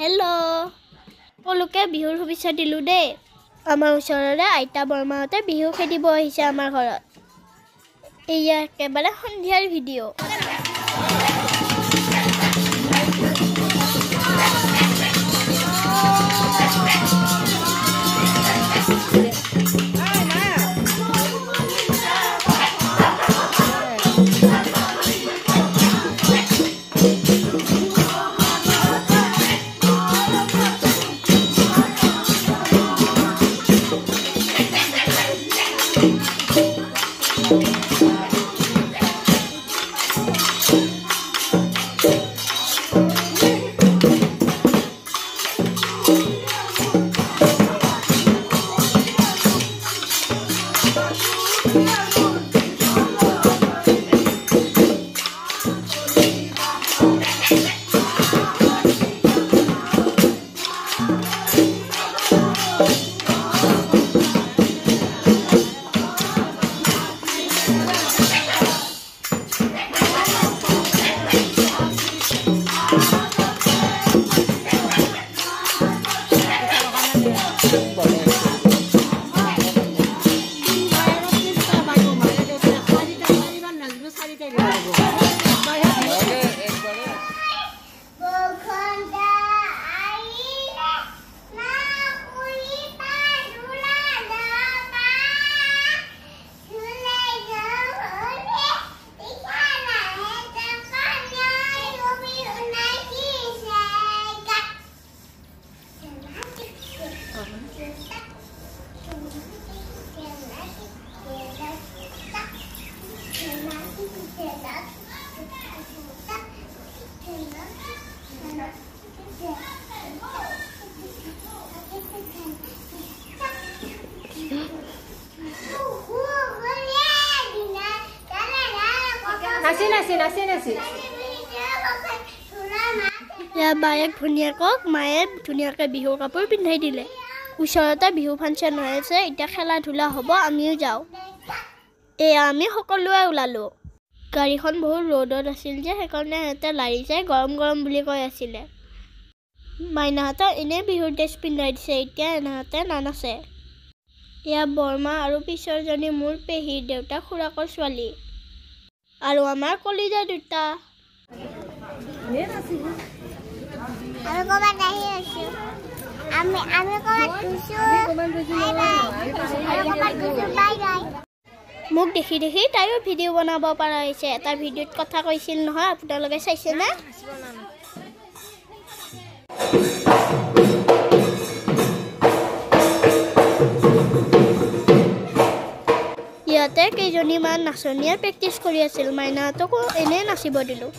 Hello' সকলোকে বিহুৰ শুভেচ্ছা দিলোঁ দেই। আমাৰ ওচৰৰে আইতা বৰমাহঁতে বিহু খেদিব আহিছে আমাৰ ঘৰত। এয়া একেবাৰে সন্ধিয়াৰ ভিডিঅ'। বায়েক ধুনীয়াকক মায়ে ধুনীয়াকৈ বিহুৰ কাপোৰ পিন্ধাই দিলে। ওচৰতে বিহু ফাংচন হৈ আছে, এতিয়া খেলা ধূলা হ'ব, আমিও যাওঁ। এয়া আমি সকলোৱে ওলালোঁ। গাড়ীখন বহুত ৰ'দত আছিল যে সেইকাৰণে সিহঁতে লাৰি যায় গৰম গৰম বুলি কৈ আছিলে। মাইনাহঁতক এনেই বিহুৰ ড্ৰেছ পিন্ধাই দিছে, এতিয়া এনাহঁতে নানাচে। এয়া বৰমা আৰু পিছৰজনী মোৰ পেহীৰ দেউতাক খুৰাকৰ ছোৱালী আৰু আমাৰ কলিজা দুটা। মোক দেখি দেখি তাইও ভিডিঅ' বনাব পৰা হৈছে। এটা ভিডিঅ'ত কথা কৈছিল নহয়, আপোনালোকে চাইছেনে? ইয়াতে কেইজনীমান নাচনীয়ে প্ৰেক্টিচ কৰি আছিল। মাইনাহঁতকো এনেই নাচিব দিলোঁ।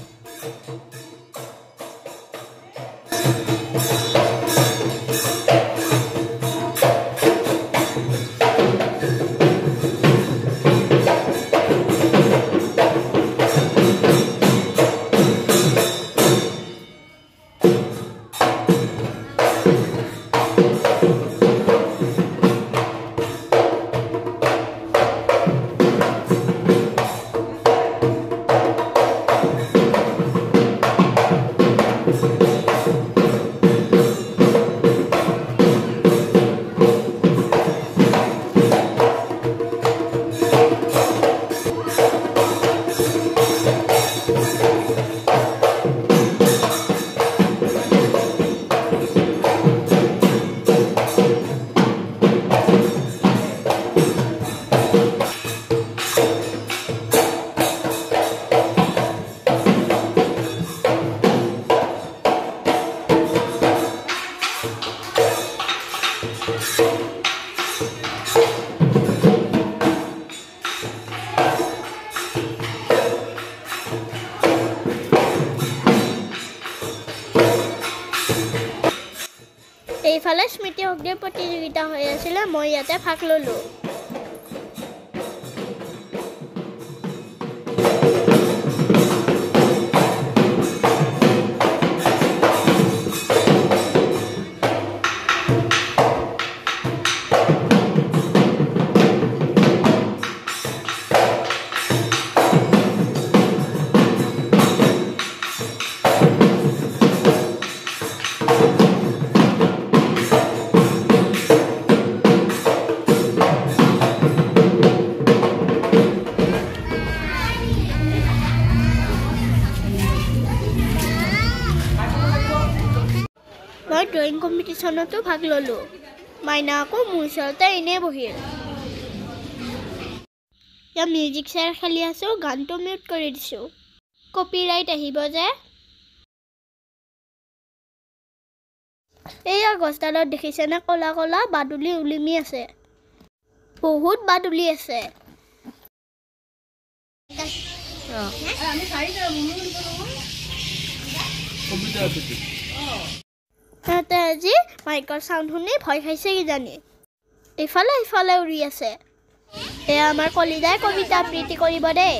এইফালে স্মৃতি শক্তিৰ প্ৰতিযোগিতা হৈ আছিলে, মই ইয়াতে ভাগ ল'লোঁ। মই ড্ৰয়িং কম্পিটিশ্যনতো ভাগ ল'লোঁ মাইনা আকৌ মোৰ ওচৰতে এনেই বহিল ইয়াত মিউজিক চেয়াৰ খেলি আছোঁ গানটো মিউট কৰি দিছোঁ কপিৰাইট আহিব যে এইয়া গছডালত দেখিছেনে ক'লা ক'লা বাদুলি উলিমি আছে বহুত বাদুলি আছে সিহঁতে আজি মাইকৰ চাউণ্ড শুনি ভয় খাইছে কিজানি ইফালে ইফালে উৰি আছে এয়া আমাৰ কলিদাই কবিতা আবৃত্তি কৰিব দেই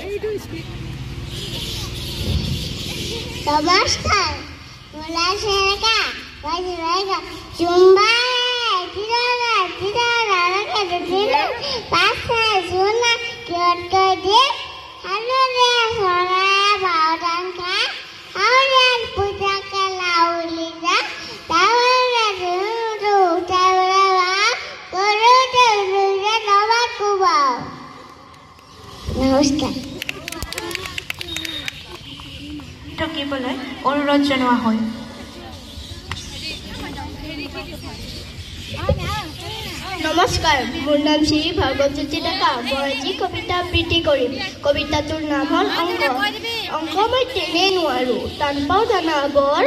নমস্কাৰ মোলা চেৰেকা বাজিৰাইগা চুম্বাই তিৰাৰা তিৰাৰা ৰাকে দিলে পাছে জুনা কিয়ত কৈ দিয়ে হালৰে সৰাই বাউদান খাই হাউৰেন পূজাকে লাউলি যা তাৱৰে দুৰু তাৱৰে বা কৰোতে উৰুৰে নবাত কুবাও নমস্কাৰ থাকিবলৈ অনুৰোধ জনোৱা হয় নমস্কাৰ মোৰ নাম শ্ৰী ভাগৱতজ্যোতি ডেকা মই আজি কবিতা আবৃত্তি কৰিম কবিতাটোৰ নাম হ'ল অংক অংক মই তেনেই নোৱাৰোঁ টান পাওঁ জানা আগৰ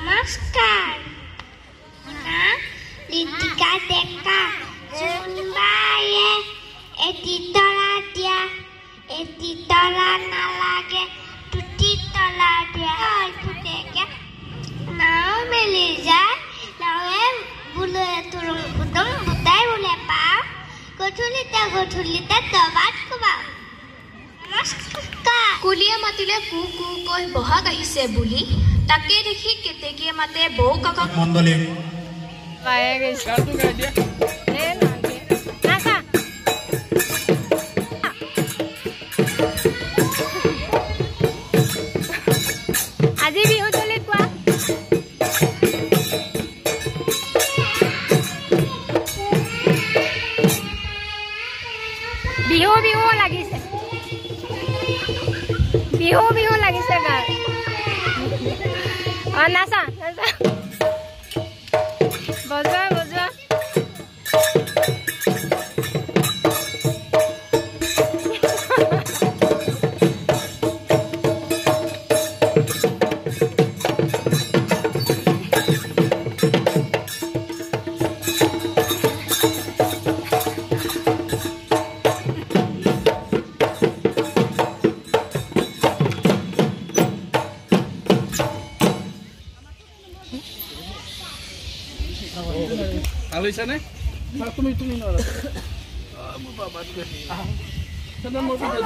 নমস্কাৰ লিটিকা ডেকা চুম্বায়ে এটি তলা দিয়া এটি তলা নালাগে দুটি তলা দিয়া ফুটেকে নাও মেলি যায় নাৱে বোলে তুৰুং উদং বুটাই বোলে পাওঁ গধূলিতে দবাত কোবাওঁ নমস্কাৰ কুলিয়ে মাতিলে কু কু কৈ বহাগ আহিছে বুলি তাকে দেখি কেতেকীয়ে মাতে বৌ কাকক মণ্ডলী আজি বিহু তলিত কোৱা বিহু বিহু লাগিছে বিহু বিহু লাগিছে গান নাচা নাচা বজোৱা বজোৱা আলৈছা নে তুমি তুমি নৰা মোৰ বাবা দে সদা মোৰ পিতা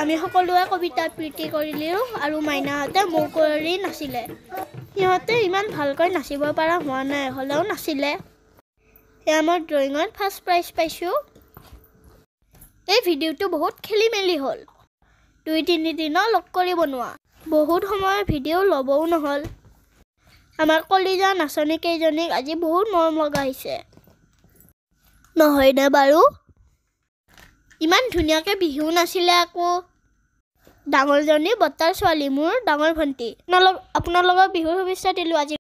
আমি সকলোৱে কবিতা আবৃত্তি কৰিলোঁ আৰু মাইনাহঁতে মোৰ কৰি নাচিলে সিহঁতে ইমান ভালকৈ নাচিব পৰা হোৱা নাই হ'লেও নাচিলে এয়া মই ড্ৰয়িঙত ফাৰ্ষ্ট প্ৰাইজ পাইছোঁ এই ভিডিঅ'টো বহুত খেলি মেলি হ'ল 2-3 দিনৰ লগ কৰি বনোৱা বহুত সময়ৰ ভিডিঅ' ল'বও নহ'ল আমাৰ কলিজা নাচনী কেইজনীক আজি বহুত মৰম লগা হৈছে নহয়নে বাৰু ইমান ধুনীয়াকৈ বিহু নাছিলে আকৌ ডাঙৰজনী বৰ্তাৰ ছোৱালী মোৰ ডাঙৰ ভণ্টি আপোনালোকক বিহুৰ শুভেচ্ছা দিলোঁ আজি